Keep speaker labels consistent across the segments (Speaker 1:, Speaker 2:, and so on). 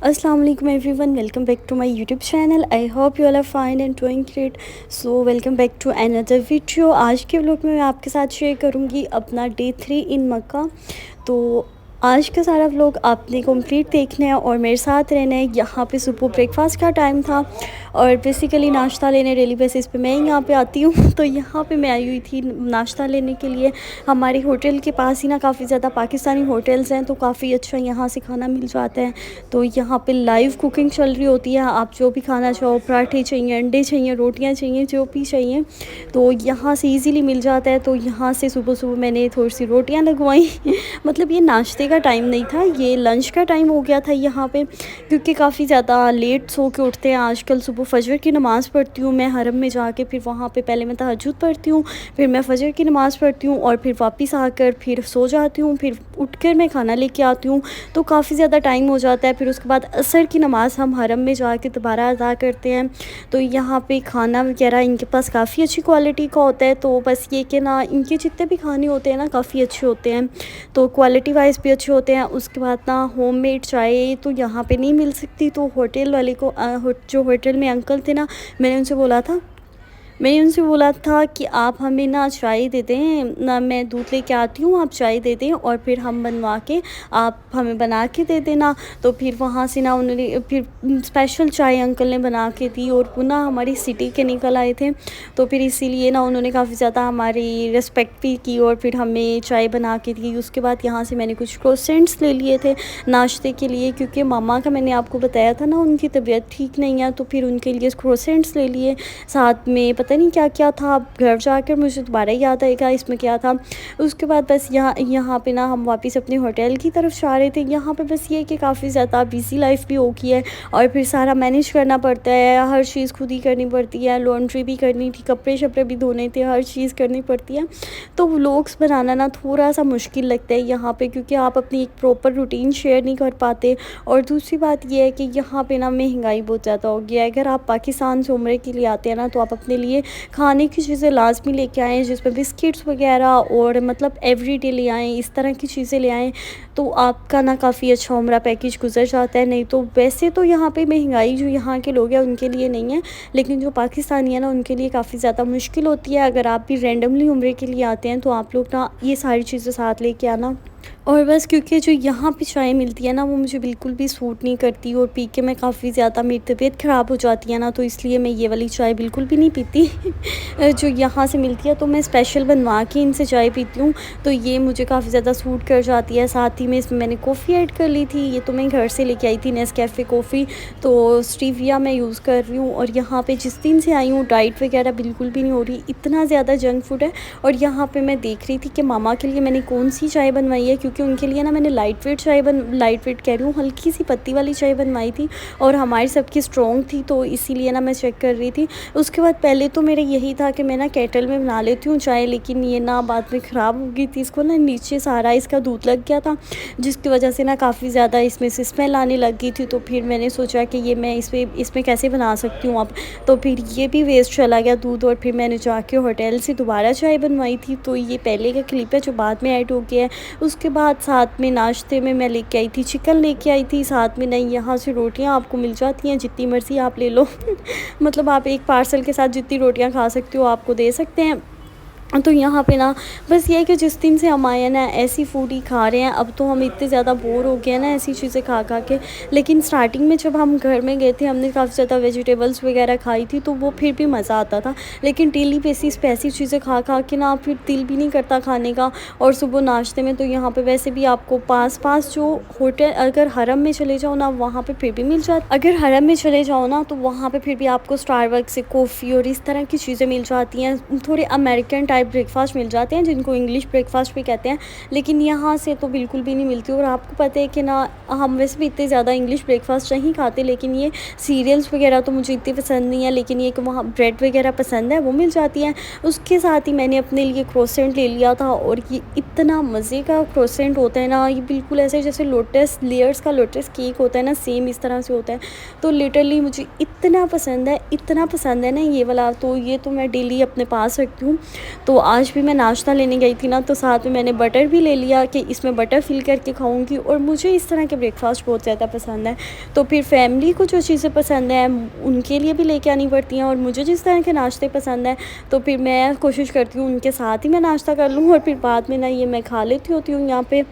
Speaker 1: अस्सलाम वालेकुम everyone, welcome back to my YouTube channel. I hope you all are fine and doing great. So welcome back to another video. आज के vlog में मैं आपके साथ शेयर करूंगी अपना डे 3 इन मक्का। तो आज का सारा व्लॉग आपने कंप्लीट देखना है और मेरे साथ रहना है। यहाँ पे सुबह ब्रेकफास्ट का टाइम था और बेसिकली नाश्ता लेने डेली बेसिस पे मैं यहाँ पे आती हूँ। तो यहाँ पे मैं आई हुई थी नाश्ता लेने के लिए। हमारे होटल के पास ही ना काफ़ी ज़्यादा पाकिस्तानी होटल्स हैं, तो काफ़ी अच्छा यहाँ से खाना मिल जाता है। तो यहाँ पे लाइव कुकिंग चल रही होती है। आप जो भी खाना चाहो, पराठे चाहिए, अंडे चाहिए, रोटियाँ चाहिए, जो भी चाहिए तो यहाँ से ईज़िली मिल जाता है। तो यहाँ से सुबह सुबह मैंने थोड़ी सी रोटियाँ लगवाई मतलब ये नाश्ते का टाइम नहीं था, ये लंच का टाइम हो गया था यहाँ पे, क्योंकि काफ़ी ज़्यादा लेट सो के उठते हैं आजकल। सुबह फजर की नमाज़ पढ़ती हूँ मैं हरम में जाके, फिर वहाँ पे पहले मैं तहज्जुद पढ़ती हूँ, फिर मैं फजर की नमाज़ पढ़ती हूँ और फिर वापस आकर फिर सो जाती हूँ, फिर उठकर मैं खाना लेके आती हूँ। तो काफ़ी ज़्यादा टाइम हो जाता है। फिर उसके बाद असर की नमाज़ हम हरम में जाके दोबारा अदा करते हैं। तो यहाँ पे खाना वगैरह इनके पास काफ़ी अच्छी क्वालिटी का होता है। तो बस ये कि ना इनके जितने भी खाने होते हैं ना काफ़ी अच्छे होते हैं, तो क्वालिटी वाइज भी अच्छे होते हैं। उसके बाद ना होममेड चाय तो यहाँ पे नहीं मिल सकती। तो होटल वाले को जो होटल में अंकल थे ना, मैंने उनसे बोला था कि आप हमें ना चाय दे दें ना, मैं दूध लेके आती हूँ, आप चाय दे दें और फिर हम बनवा के आप हमें बना के दे देना। तो फिर वहाँ से ना उन्होंने फिर स्पेशल चाय अंकल ने बना के दी और पुनः हमारी सिटी के निकल आए थे। तो फिर इसीलिए ना उन्होंने काफ़ी ज़्यादा हमारी रिस्पेक्ट भी की और फिर हमें चाय बना के दी। उसके बाद यहाँ से मैंने कुछ क्रोसेंट्स ले लिए थे नाश्ते के लिए, क्योंकि मामा का मैंने आपको बताया था ना उनकी तबीयत ठीक नहीं है, तो फिर उनके लिए क्रोसेंट्स ले लिए। साथ में पता नहीं क्या क्या था, अब घर जाकर मुझे दोबारा याद आएगा इसमें क्या था। उसके बाद बस यहाँ पे ना हम वापस अपने होटल की तरफ जा रहे थे। यहाँ पे बस ये कि काफ़ी ज़्यादा बिज़ी लाइफ भी हो गई है और फिर सारा मैनेज करना पड़ता है, हर चीज़ खुद ही करनी पड़ती है। लॉन्ड्री भी करनी थी, कपड़े शपड़े भी धोने थे, हर चीज़ करनी पड़ती है। तो व्लॉग्स बनाना ना थोड़ा सा मुश्किल लगता है यहाँ पर, क्योंकि आप अपनी एक प्रॉपर रूटीन शेयर नहीं कर पाते। और दूसरी बात यह है कि यहाँ पर ना महंगाई बहुत ज़्यादा हो गया है। अगर आप पाकिस्तान से उम्रे के लिए आते हैं ना, तो आप अपने लिए खाने की चीज़ें लाजमी लेके आएँ, जिसमें बिस्किट्स वगैरह और मतलब एवरीडे ले आएँ, इस तरह की चीज़ें ले आएँ। तो आपका ना काफ़ी अच्छा उम्रा पैकेज गुजर जाता है। नहीं तो वैसे तो यहाँ पे महंगाई जो यहाँ के लोग हैं उनके लिए नहीं है, लेकिन जो पाकिस्तानी है ना उनके लिए काफ़ी ज़्यादा मुश्किल होती है। अगर आप भी रैंडमली उम्रे के लिए आते हैं तो आप लोग ना ये सारी चीज़ें साथ लेके आना। और बस क्योंकि जो यहाँ पे चाय मिलती है ना वो मुझे बिल्कुल भी सूट नहीं करती और पी के मैं काफ़ी ज़्यादा मेरी तबीयत ख़राब हो जाती है ना, तो इसलिए मैं ये वाली चाय बिल्कुल भी नहीं पीती जो यहाँ से मिलती है। तो मैं स्पेशल बनवा के इनसे चाय पीती हूँ, तो ये मुझे काफ़ी ज़्यादा सूट कर जाती है। साथ ही में इसमें मैंने कॉफ़ी ऐड कर ली थी। ये तो मैं घर से लेके आई थी नेस्कैफ़े कॉफ़ी, तो स्टीविया मैं यूज़ कर रही हूँ। और यहाँ पर जिस दिन से आई हूँ डाइट वगैरह बिल्कुल भी नहीं हो रही, इतना ज़्यादा जंक फूड है। और यहाँ पर मैं देख रही थी कि मामा के लिए मैंने कौन सी चाय बनवाई है, क्योंकि उनके लिए ना मैंने लाइट वेट कह रही हूँ, हल्की सी पत्ती वाली चाय बनवाई थी और हमारी सबकी स्ट्रॉन्ग थी, तो इसीलिए ना मैं चेक कर रही थी। उसके बाद पहले तो मेरा यही था कि मैं ना केटल में बना लेती हूँ चाय, लेकिन ये ना बाद में ख़राब हो गई थी। इसको ना नीचे सारा इसका दूध लग गया था, जिसकी वजह से ना काफ़ी ज़्यादा इसमें से स्मेल आने लग गई थी। तो फिर मैंने सोचा कि ये मैं इसमें कैसे बना सकती हूँ अब, तो फिर ये भी वेस्ट चला गया दूध। और फिर मैंने जाके होटल से दोबारा चाय बनवाई थी। तो ये पहले का क्लिप है जो बाद में ऐड हो गया है। उसके बाद साथ में नाश्ते में मैं लेके आई थी चिकन लेके आई थी, साथ में नहीं यहाँ से रोटियाँ आपको मिल जाती हैं, जितनी मर्ज़ी आप ले लो मतलब आप एक पार्सल के साथ जितनी रोटियाँ खा सकते हो आपको दे सकते हैं। तो यहाँ पे ना बस ये है कि जिस दिन से हम आए हैं ना ऐसी फूड ही खा रहे हैं। अब तो हम इतने ज़्यादा बोर हो गए हैं ना ऐसी चीज़ें खा खा के। लेकिन स्टार्टिंग में जब हम घर में गए थे हमने काफ़ी ज़्यादा वेजिटेबल्स वगैरह खाई थी, तो वो फिर भी मज़ा आता था। लेकिन डेली बेसिस पे ऐसी चीज़ें खा खा के ना फिर दिल भी नहीं करता खाने का। और सुबह नाश्ते में तो यहाँ पर वैसे भी आपको पास जो होटल, अगर हरम में चले जाओ ना वहाँ पर फिर भी मिल जाती, अगर हरम में चले जाओ ना तो वहाँ पर फिर भी आपको स्टारबक्स से कॉफ़ी और इस तरह की चीज़ें मिल जाती हैं। थोड़े अमेरिकन टाइप ब्रेकफास्ट मिल जाते हैं जिनको इंग्लिश ब्रेकफास्ट भी कहते हैं, लेकिन यहाँ से तो बिल्कुल भी नहीं मिलती। और आपको पता है कि ना हम वैसे भी इतने ज़्यादा इंग्लिश ब्रेकफास्ट नहीं खाते, लेकिन ये सीरियल्स वगैरह तो मुझे इतने पसंद नहीं है, लेकिन ये कि वहाँ ब्रेड वगैरह पसंद है वो मिल जाती है। उसके साथ ही मैंने अपने लिए क्रोसेंट ले लिया था और ये इतना मज़े का क्रोसेंट होता है ना, ये बिल्कुल ऐसे जैसे लोटस लेयर्स का लोटस केक होता है ना, सेम इस तरह से होता है। तो लिटरली मुझे इतना पसंद है ना ये वाला, तो ये तो मैं डेली अपने पास रखती हूँ। तो तो आज भी मैं नाश्ता लेने गई थी ना, तो साथ में मैंने बटर भी ले लिया कि इसमें बटर फ़िल करके खाऊँगी। और मुझे इस तरह के ब्रेकफ़ास्ट बहुत ज़्यादा पसंद है। तो फिर फैमिली को जो चीज़ें पसंद हैं उनके लिए भी लेके आनी पड़ती हैं, और मुझे जिस तरह के नाश्ते पसंद हैं तो फिर मैं कोशिश करती हूँ उनके साथ ही मैं नाश्ता कर लूँ, और फिर बाद में ना ये मैं खा लेती होती हूँ यहाँ पे।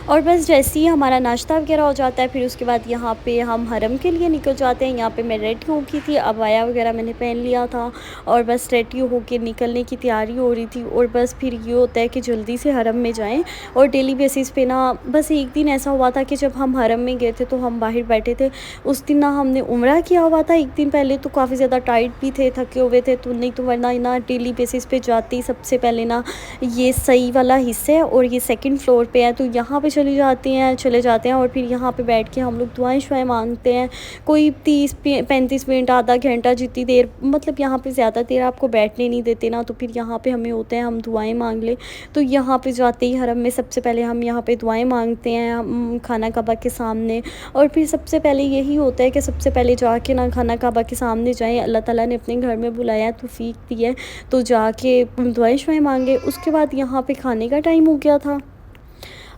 Speaker 1: और बस जैसे ही हमारा नाश्ता वगैरह हो जाता है, फिर उसके बाद यहाँ पे हम हरम के लिए निकल जाते हैं। यहाँ पे मैं रेडी हो गई थी, अबाया वगैरह मैंने पहन लिया था, और बस रेडी होके निकलने की तैयारी हो रही थी। और बस फिर ये होता है कि जल्दी से हरम में जाएं। और डेली बेसिस पे ना बस एक दिन ऐसा हुआ था कि जब हम हरम में गए थे तो हम बाहर बैठे थे। उस दिन ना हमने उम्रा किया हुआ था एक दिन पहले, तो काफ़ी ज़्यादा टाइट भी थे, थके हुए थे। तो नहीं तो वरना ना डेली बेसिस पे जाते ही सबसे पहले ना ये सही वाला हिस्सा है, और ये सेकंड फ्लोर पे है, तो यहाँ पे चले जाते हैं। और फिर यहाँ पे बैठ के हम लोग दुआएं शुआएं मांगते हैं। कोई 30-35 मिनट, आधा घंटा, जितनी देर, मतलब यहाँ पे ज़्यादा देर आपको बैठने नहीं देते ना, तो फिर यहाँ पे हमें होता है हम दुआएं मांग लें। तो यहाँ पे जाते ही हरम में सबसे पहले हम यहाँ पे दुआएं मांगते हैं, हम खाना काबा के सामने। और फिर सबसे पहले यही होता है कि सबसे पहले जाके ना खाना काबा के सामने जाएं। अल्लाह ताला ने अपने घर में बुलाया है, तौफीक दी है, तो जाके दुआएं शुआएं मांगे। उसके बाद यहाँ पे खाने का टाइम हो गया था।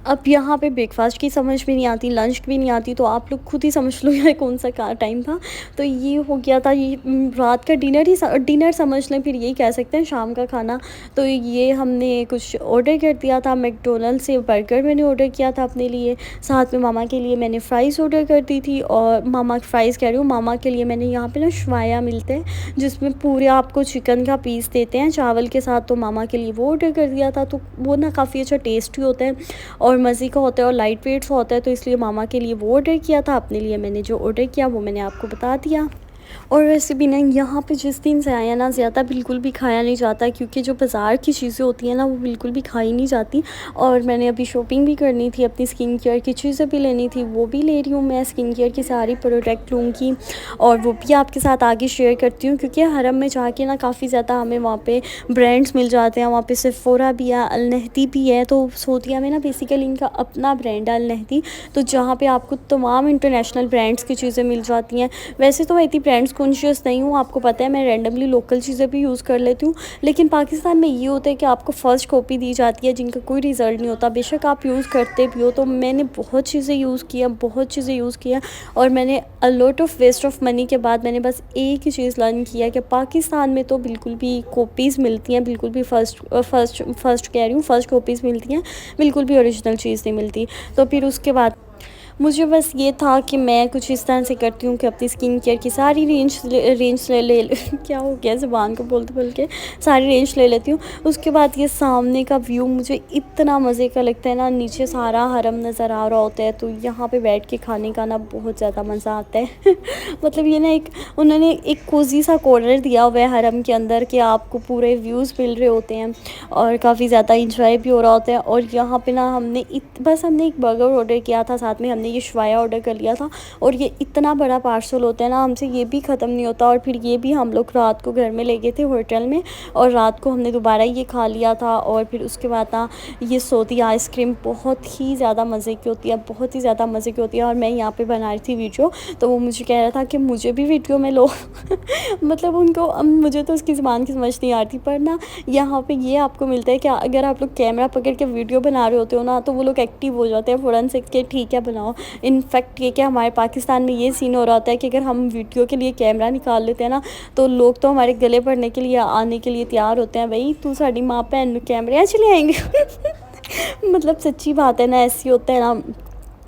Speaker 1: अब यहाँ पे ब्रेकफ़ास्ट की समझ में नहीं आती, लंच भी नहीं आती, तो आप लोग खुद ही समझ लो ये कौन सा का टाइम था। तो ये हो गया था, ये रात का डिनर समझ लें, फिर यही कह सकते हैं शाम का खाना। तो ये हमने कुछ ऑर्डर कर दिया था मैकडॉनल्ड से, बर्गर मैंने ऑर्डर किया था अपने लिए, साथ में मामा के लिए मैंने फ़्राइज़ ऑर्डर कर दी थी। और मामा फ़्राइज़ कह रही हूँ, मामा के लिए मैंने यहाँ पे ना शवाया मिलते हैं जिसमें पूरे आपको चिकन का पीस देते हैं चावल के साथ, तो मामा के लिए वो ऑर्डर कर दिया था। तो वो ना काफ़ी अच्छा टेस्टी होता है और मज़े का होता है और लाइट वेट सा होता है, तो इसलिए मामा के लिए वो ऑर्डर किया था। अपने लिए मैंने जो ऑर्डर किया वो मैंने आपको बता दिया। और वैसे भी ना यहाँ पे जिस दिन से आया ना, ज़्यादा बिल्कुल भी खाया नहीं जाता, क्योंकि जो बाज़ार की चीज़ें होती हैं ना वो बिल्कुल भी खाई नहीं जाती। और मैंने अभी शॉपिंग भी करनी थी, अपनी स्किन केयर की चीज़ें भी लेनी थी, वो भी ले रही हूँ। मैं स्किन केयर की सारी प्रोडक्ट लूँगी और वो भी आपके साथ आगे शेयर करती हूँ, क्योंकि हरम में जाके ना काफ़ी ज़्यादा हमें वहाँ पे ब्रांड्स मिल जाते हैं। वहाँ पे सेफोरा भी है, अल नहदी भी है। तो सऊदीया में ना बेसिकली इनका अपना ब्रांड है अल नहदी, तो जहाँ पे आपको तमाम इंटरनेशनल ब्रांड्स की चीज़ें मिल जाती हैं। वैसे तो मैं इतनी ब्रांड्स कॉन्शियस नहीं हूँ, आपको पता है, मैं रैंडमली लोकल चीज़ें भी यूज़ कर लेती हूँ। लेकिन पाकिस्तान में ये होता है कि आपको फ़र्स्ट कॉपी दी जाती है जिनका कोई रिज़ल्ट नहीं होता, बेशक आप यूज़ करते भी हो। तो मैंने बहुत चीज़ें यूज़ किया और मैंने a lot of waste of money के बाद मैंने बस एक ही चीज़ लर्न किया कि पाकिस्तान में तो बिल्कुल भी कॉपीज़ मिलती हैं, बिल्कुल भी फ़र्स्ट कह रही हूँ, फ़र्स्ट कॉपीज़ मिलती हैं, बिल्कुल भी ओरिजिनल चीज़ नहीं मिलती। तो फिर उसके बाद मुझे बस ये था कि मैं कुछ इस तरह से करती हूँ कि अपनी स्किन केयर की सारी रेंज ले क्या हो गया ज़ुबान को बोलते सारी रेंज ले लेती हूँ। उसके बाद ये सामने का व्यू मुझे इतना मज़े का लगता है ना, नीचे सारा हरम नज़र आ रहा होता है, तो यहाँ पे बैठ के खाने का ना बहुत ज़्यादा मज़ा आता है। मतलब ये ना उन्होंने एक कोज़ी सा कॉर्नर दिया हुआ है हरम के अंदर कि आपको पूरे व्यूज़ मिल रहे होते हैं और काफ़ी ज़्यादा इंजॉय भी हो रहा होता है। और यहाँ पे ना हमने एक बर्गर ऑर्डर किया था, साथ में हमने ये शवाया ऑर्डर कर लिया था। और ये इतना बड़ा पार्सल होता है ना, हमसे ये भी ख़त्म नहीं होता। और फिर ये भी हम लोग रात को घर में ले गए थे होटल में, और रात को हमने दोबारा ये खा लिया था। और फिर उसके बाद ना ये सऊदी आइसक्रीम बहुत ही ज़्यादा मज़े की होती है, बहुत ही ज़्यादा मज़े की होती है। और मैं यहाँ पे बना रही थी वीडियो, तो वो मुझे कह रहा था कि मुझे भी वीडियो में लो। मतलब उनको, मुझे तो उसकी ज़बान की समझ नहीं आती, पर ना यहाँ पे ये आपको मिलता है कि अगर आप लोग कैमरा पकड़ के वीडियो बना रहे होते हो ना, तो वो लोग एक्टिव हो जाते हैं फ़ौरन से कि ठीक है बनाओ। इनफैक्ट ये क्या हमारे पाकिस्तान में ये सीन हो रहा होता है कि अगर हम वीडियो के लिए कैमरा निकाल लेते हैं ना, तो लोग तो हमारे गले पड़ने के लिए आने के लिए तैयार होते हैं, भाई तू साड़ी माँ भैन कैमरे चले आएंगे। मतलब सच्ची बात है ना, ऐसी होता है ना।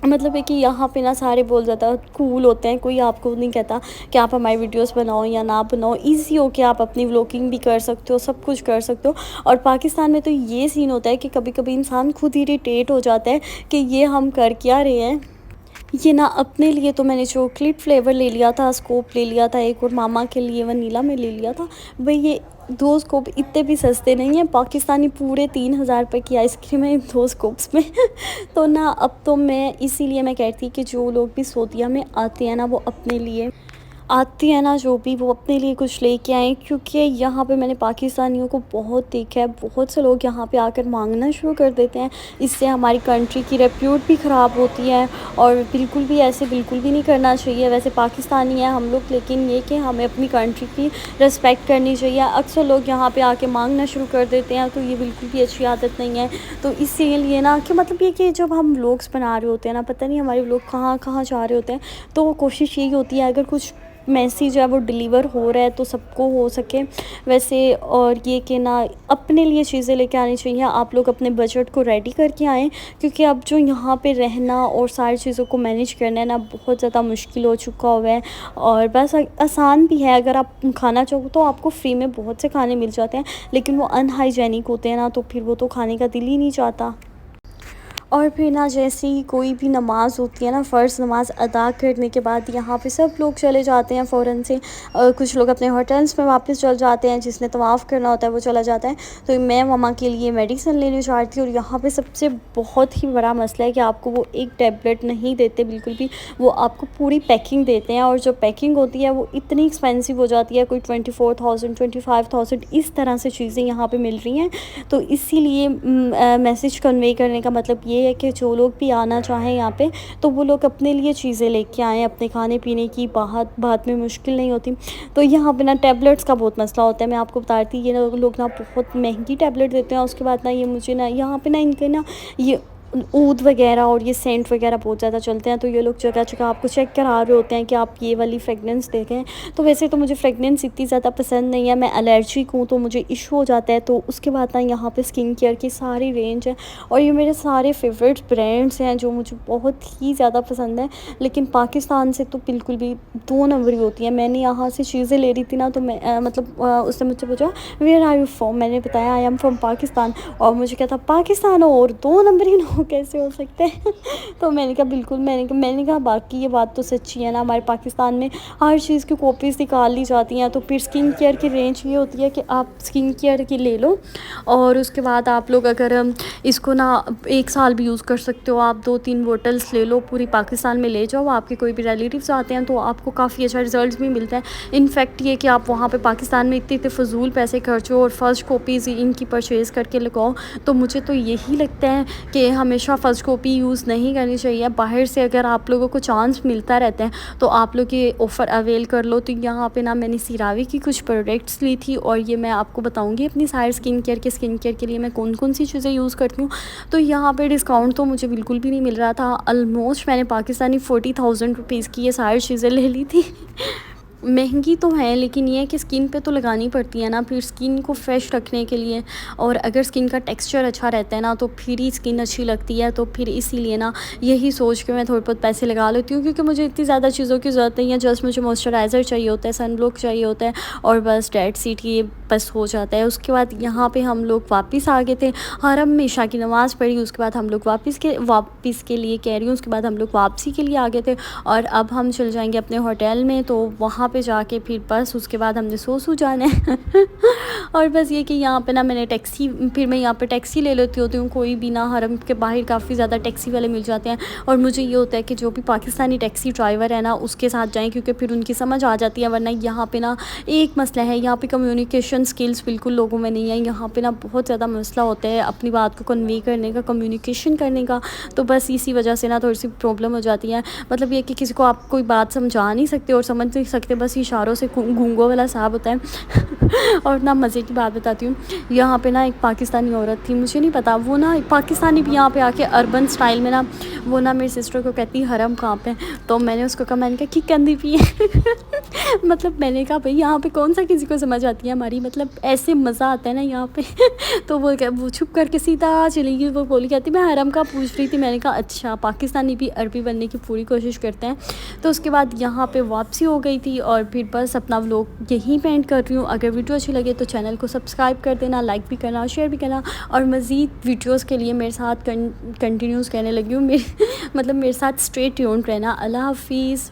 Speaker 1: मतलब है कि यहाँ पे ना सारे बहुत ज़्यादा कूल होते हैं, कोई आपको नहीं कहता कि आप हमारी वीडियोस बनाओ या ना बनाओ, इजी हो के आप अपनी व्लॉगिंग भी कर सकते हो, सब कुछ कर सकते हो। और पाकिस्तान में तो ये सीन होता है कि कभी कभी इंसान खुद इरिटेट हो जाता है कि ये हम कर क्या रहे हैं। ये ना अपने लिए तो मैंने चॉकलेट फ्लेवर ले लिया था, स्कोप ले लिया था एक, और मामा के लिए वनीला में ले लिया था। भाई ये 2 स्कोप इतने भी सस्ते नहीं हैं, पाकिस्तानी पूरे 3000 रुपये की आइसक्रीम है 2 स्कोप्स में। तो ना अब तो मैं इसीलिए मैं कहती कि जो लोग भी सऊदीया में आते हैं ना, वो अपने लिए आती है ना जो भी, वो अपने लिए कुछ लेके आएँ, क्योंकि यहाँ पे मैंने पाकिस्तानियों को बहुत देखा है, बहुत से लोग यहाँ पे आकर माँगना शुरू कर देते हैं। इससे हमारी कंट्री की रेप्यूट भी ख़राब होती है और बिल्कुल भी ऐसे बिल्कुल भी नहीं करना चाहिए। वैसे पाकिस्तानी हैं हम लोग, लेकिन ये कि हमें अपनी कंट्री की रिस्पेक्ट करनी चाहिए। अक्सर लोग यहाँ पे आके माँगना शुरू कर देते हैं, तो ये बिल्कुल भी अच्छी आदत नहीं है। तो इसीलिए ना कि मतलब ये कि जब हम व्लॉग्स बना रहे होते हैं ना, पता नहीं हमारे व्लॉग कहाँ जा रहे होते हैं, तो कोशिश यही होती है अगर कुछ मैसेज है वो डिलीवर हो रहा है तो सबको हो सके वैसे। और ये कि ना अपने लिए चीज़ें लेके आनी चाहिए। आप लोग अपने बजट को रेडी करके आएँ, क्योंकि अब जो यहाँ पे रहना और सारी चीज़ों को मैनेज करना है ना, बहुत ज़्यादा मुश्किल हो चुका हुआ है। और बस आसान भी है, अगर आप खाना चाहो तो आपको फ्री में बहुत से खाने मिल जाते हैं, लेकिन वो अनहाइजेनिक होते हैं ना, तो फिर वो तो खाने का दिल ही नहीं चाहता। और फिर ना जैसे ही कोई भी नमाज़ होती है ना, फ़र्ज़ नमाज़ अदा करने के बाद यहाँ पे सब लोग चले जाते हैं फ़ौरन से। कुछ लोग अपने होटल्स में वापस चल जाते हैं, जिसने तवाफ़ करना होता है वो चला जाता है। तो मैं मम्मा के लिए मेडिसिन लेने जा रही थी, और यहाँ पे सबसे बहुत ही बड़ा मसला है कि आपको वो एक टैबलेट नहीं देते बिल्कुल भी, वो आपको पूरी पैकिंग देते हैं। और जो पैकिंग होती है वो इतनी एक्सपेंसिव हो जाती है, कोई 24,000 25,000 इस तरह से चीज़ें यहाँ पे मिल रही हैं। तो इसीलिए मैसेज कन्वे करने का मतलब ये है कि जो लोग भी आना चाहें यहाँ पे, तो वो लोग अपने लिए चीज़ें लेके आएँ, अपने खाने पीने की बाद में मुश्किल नहीं होती। तो यहाँ पे ना टैबलेट्स का बहुत मसला होता है। मैं आपको बता रही थी, ये लोग ना बहुत महंगी टैबलेट देते हैं। उसके बाद ना ये मुझे ना यहाँ पे ना इनके ना ये ऊद वगैरह और ये सेंट वगैरह बहुत ज़्यादा चलते हैं, तो ये लोग जगह-जगह आपको चेक करा रहे होते हैं कि आप ये वाली फ्रेगनेंस देखें। तो वैसे तो मुझे फ्रेगनेंस इतनी ज़्यादा पसंद नहीं है, मैं एलर्जिक हूँ, तो मुझे इशू हो जाता है। तो उसके बाद ना यहाँ पे स्किन केयर की सारी रेंज है, और ये मेरे सारे फेवरेट ब्रांड्स हैं जो मुझे बहुत ही ज़्यादा पसंद है। लेकिन पाकिस्तान से तो बिल्कुल भी 2 नंबरी होती है। मैंने यहाँ से चीज़ें ले रही थी ना, तो मैं उसने मुझसे पूछा वेयर आर यू फ्रॉम, मैंने बताया आई एम फ्रॉम पाकिस्तान, और मुझे क्या था पाकिस्तान और 2 नंबरी लोग कैसे हो सकते हैं। तो मैंने कहा बिल्कुल, मैंने कहा बाकी ये बात तो सच्ची है ना, हमारे पाकिस्तान में हर चीज़ की कॉपीज़ निकाल ली जाती हैं। तो फिर स्किन केयर की रेंज ये होती है कि आप स्किन केयर की ले लो, और उसके बाद आप लोग अगर इसको ना 1 साल भी यूज़ कर सकते हो। आप 2-3 बॉटल्स ले लो, पूरी पाकिस्तान में ले जाओ, आपके कोई भी रिलेटिव्स आते हैं तो आपको काफ़ी अच्छा रिज़ल्ट भी मिलता है। इनफैक्ट ये कि आप वहाँ पे पाकिस्तान में इतने फ़िज़ूल पैसे खर्चो और फ़र्स्ट कॉपीज़ इनकी परचेज़ करके लगाओ। तो मुझे तो यही लगता है कि हमेशा फ़र्स्ट कॉपी यूज़ नहीं करनी चाहिए। बाहर से अगर आप लोगों को चांस मिलता रहता है तो आप लोग ये ऑफ़र अवेल कर लो। तो यहाँ पे ना मैंने सीरावी की कुछ प्रोडक्ट्स ली थी, और ये मैं आपको बताऊँगी अपनी सारी स्किन केयर के लिए मैं कौन सी चीज़ें यूज़ करती हूँ। तो यहाँ पे डिस्काउंट तो मुझे बिल्कुल भी नहीं मिल रहा था। ऑलमोस्ट मैंने पाकिस्तानी 40,000 रुपीज़ की ये सारी चीज़ें ले ली थी। महंगी तो है, लेकिन ये है कि स्किन पे तो लगानी पड़ती है ना, फिर स्किन को फ्रेश रखने के लिए। और अगर स्किन का टेक्सचर अच्छा रहता है ना, तो फिर ही स्किन अच्छी लगती है। तो फिर इसीलिए ना यही सोच के मैं थोड़े बहुत पैसे लगा लेती हूँ, क्योंकि मुझे इतनी ज़्यादा चीज़ों की ज़रूरत नहीं है। जस्ट मुझे मॉइस्चराइज़र चाहिए होता है, सन ब्लॉक चाहिए होता है, और बस डेड सीट ये बस हो जाता है। उसके बाद यहाँ पे हम लोग वापस आ गए थे, हरम में इशा की नमाज़ पढ़ी। उसके बाद हम लोग वापस के लिए कह रही हूँ, उसके बाद हम लोग वापसी के लिए आ गए थे, और अब हम चल जाएंगे अपने होटल में। तो वहाँ पे जाके फिर बस उसके बाद हमने सो जाना है। और बस ये कि यहाँ पे ना मैंने फिर मैं यहाँ पे टैक्सी ले लेती होती हूँ। कोई भी ना, हरम के बाहर काफ़ी ज़्यादा टैक्सी वाले मिल जाते हैं, और मुझे ये होता है कि जो भी पाकिस्तानी टैक्सी ड्राइवर है ना उसके साथ जाएँ, क्योंकि फिर उनकी समझ आ जाती है। वरना यहाँ पे ना एक मसला है, यहाँ पे कम्युनिकेशन स्किल्स बिल्कुल लोगों में नहीं है। यहाँ पे ना बहुत ज़्यादा मसला होता है अपनी बात को कन्वे करने का, कम्युनिकेशन करने का। तो बस इसी वजह से ना थोड़ी सी प्रॉब्लम हो जाती है। मतलब ये कि किसी को आप कोई बात समझा नहीं सकते और समझ नहीं सकते, बस इशारों से गूंगों वाला साहब होता है। और ना मज़े की बात बताती हूँ, यहाँ पे ना एक पाकिस्तानी औरत थी, मुझे नहीं पता वो ना पाकिस्तानी भी यहाँ पे आके अर्बन स्टाइल में ना, वो ना मेरी सिस्टर को कहती हरम कहाँ पे। तो मैंने उसको कहा, मैंने कहा कि कंदी पी है। मतलब मैंने कहा भाई यहाँ पे कौन सा किसी को समझ आती है हमारी, मतलब ऐसे मज़ा आता है ना यहाँ पे। तो वो छुप करके सीधा चली गई। वो बोली कहती मैं हरम का पूछ रही थी। मैंने कहा अच्छा, पाकिस्तानी भी अरबी बनने की पूरी कोशिश करते हैं। तो उसके बाद यहाँ पे वापसी हो गई थी, और फिर बस अपना व्लॉग यहीं पे एंड कर रही हूँ। अगर वीडियो अच्छी लगे तो चैनल को सब्सक्राइब कर देना, लाइक भी करना, शेयर भी करना, और मज़ीद वीडियोज़ के लिए मेरे साथ कंटिन्यूस कहने लगी हूँ, मतलब मेरे साथ स्ट्रे ट्यून्ड रहना। अल्लाह हाफिज़।